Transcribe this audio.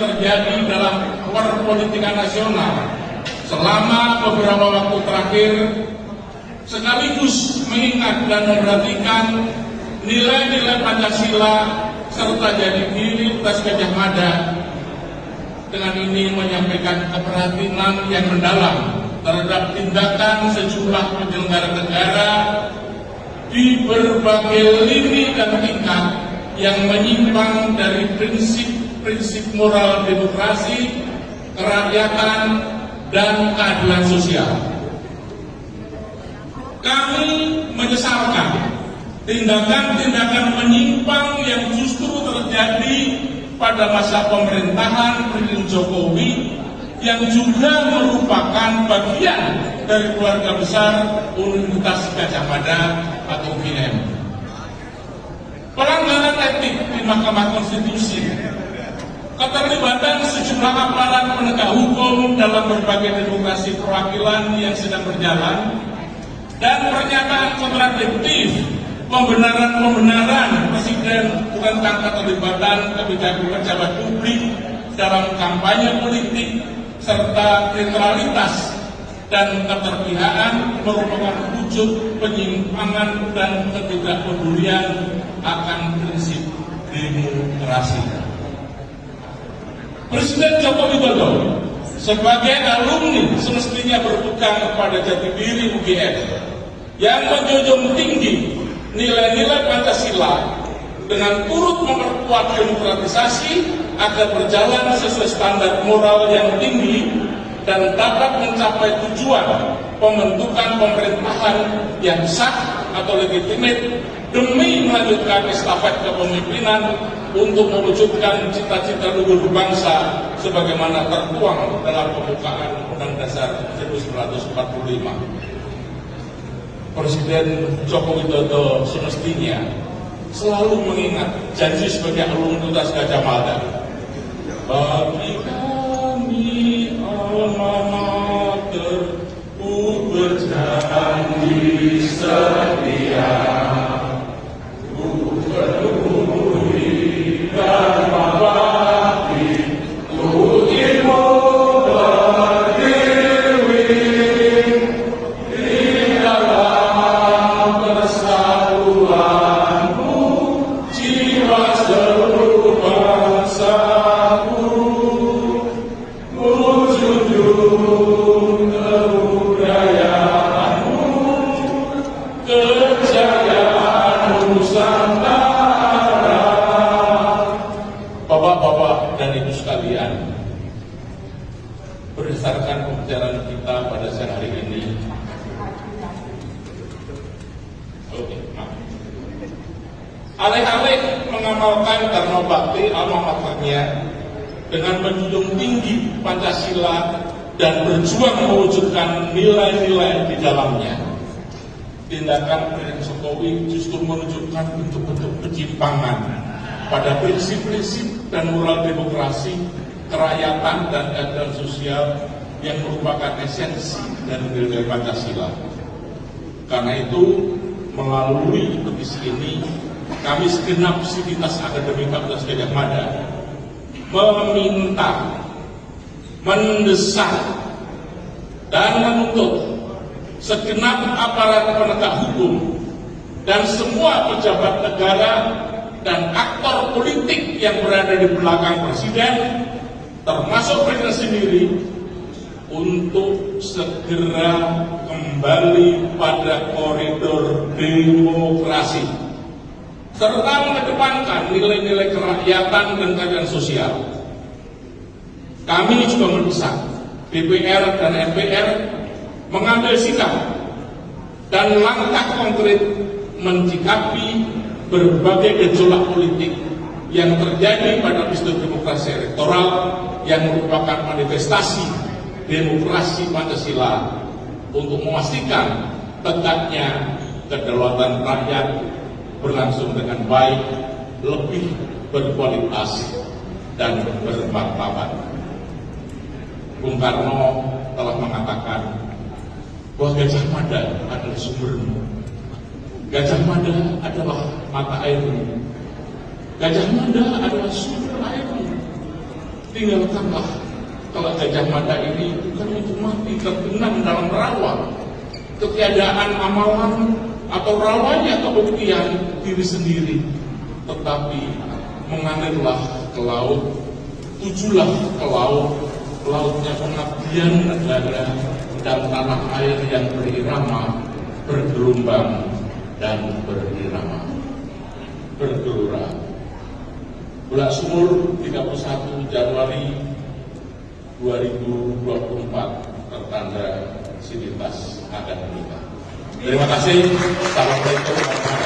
terjadi dalam perpolitikan nasional selama beberapa waktu terakhir, sekaligus mengingat dan memperhatikan nilai-nilai Pancasila serta jati diri Universitas Gadjah Mada. Dengan ini menyampaikan keprihatinan yang mendalam terhadap tindakan sejumlah penyelenggara negara di berbagai lini dan tingkat yang menyimpang dari prinsip moral demokrasi, kerakyatan, dan keadilan sosial. Kami menyesalkan tindakan-tindakan menyimpang yang justru terjadi pada masa pemerintahan Presiden Jokowi yang juga merupakan bagian dari keluarga besar Universitas Gadjah Mada atau UGM. Pelanggaran etik di Mahkamah Konstitusi, keterlibatan sejumlah aparat penegak hukum dalam berbagai demokrasi perwakilan yang sedang berjalan, dan pernyataan kontradiktif pembenaran Presiden tentang keterlibatan kebijakan pejabat publik dalam kampanye politik serta netralitas dan keterpihakan merupakan wujud penyimpangan dan ketidakpedulian akan prinsip demokrasi. Presiden Joko Widodo sebagai alumni semestinya berpegang pada jati diri UGM yang menjunjung tinggi nilai-nilai Pancasila dengan turut memperkuat demokratisasi agar berjalan sesuai standar moral yang tinggi dan dapat mencapai tujuan pembentukan pemerintahan yang sah atau legitimate demi melanjutkan estafet kepemimpinan untuk mewujudkan cita-cita luhur bangsa sebagaimana tertuang dalam pembukaan Undang-Undang Dasar 1945. Presiden Joko Widodo semestinya selalu mengingat janji sebagai alumni Universitas Gadjah Mada. Bagi kami alma mater, ku berjanji setia, ku penuhi dan mengabdi untuk ilmu berdiri di dalam persatuanmu, jiwa seluruh bangsaku, ku junjung kebudayaanmu, kejayaan Nusantara. Bapak-bapak dan ibu sekalian, berdasarkan pembicaraan kita pada siang hari ini, alih-alih mengamalkan dharma bakti alma maternya dengan menjunjung tinggi Pancasila dan berjuang mewujudkan nilai-nilai di dalamnya, tindakan Presiden Jokowi justru menunjukkan bentuk-bentuk penyimpangan pada prinsip-prinsip dan moral demokrasi, kerakyatan, dan keadilan sosial yang merupakan esensi dari nilai Pancasila. Karena itu, melalui petisi ini, kami segenap sivitas akademik Universitas Gadjah Mada meminta, mendesak, dan menuntut segenap aparat penegak hukum dan semua pejabat negara dan aktor politik yang berada di belakang Presiden, termasuk Presiden sendiri, untuk segera kembali pada koridor demokrasi serta mengedepankan nilai-nilai kerakyatan dan keadilan sosial. Kami juga mendesak DPR dan MPR mengambil sikap dan langkah konkret menyikapi berbagai gejolak politik yang terjadi pada peristiwa demokrasi elektoral yang merupakan manifestasi demokrasi Pancasila untuk memastikan tegaknya kedaulatan rakyat berlangsung dengan baik, lebih berkualitas, dan bermartabat. Bung Karno telah mengatakan bahwa Gadjah Mada adalah sumbermu, Gadjah Mada adalah mata airmu, Gadjah Mada adalah sumber airmu. Di tinggalkanlah kalau Gajah Mada ini bukan untuk mati terbenam dalam rawa ketiadaan amalan atau rawanya kebuktian diri sendiri, tetapi mengalirlah ke laut, tujulah ke laut, lautnya pengabdian negara dan tanah air yang berirama, bergelombang dan berirama, bergelora. Bulak Sumur 31 Januari 2024 tertanda Sivitas akan menikah. Terima kasih. Assalamualaikum warahmatullahi wabarakatuh.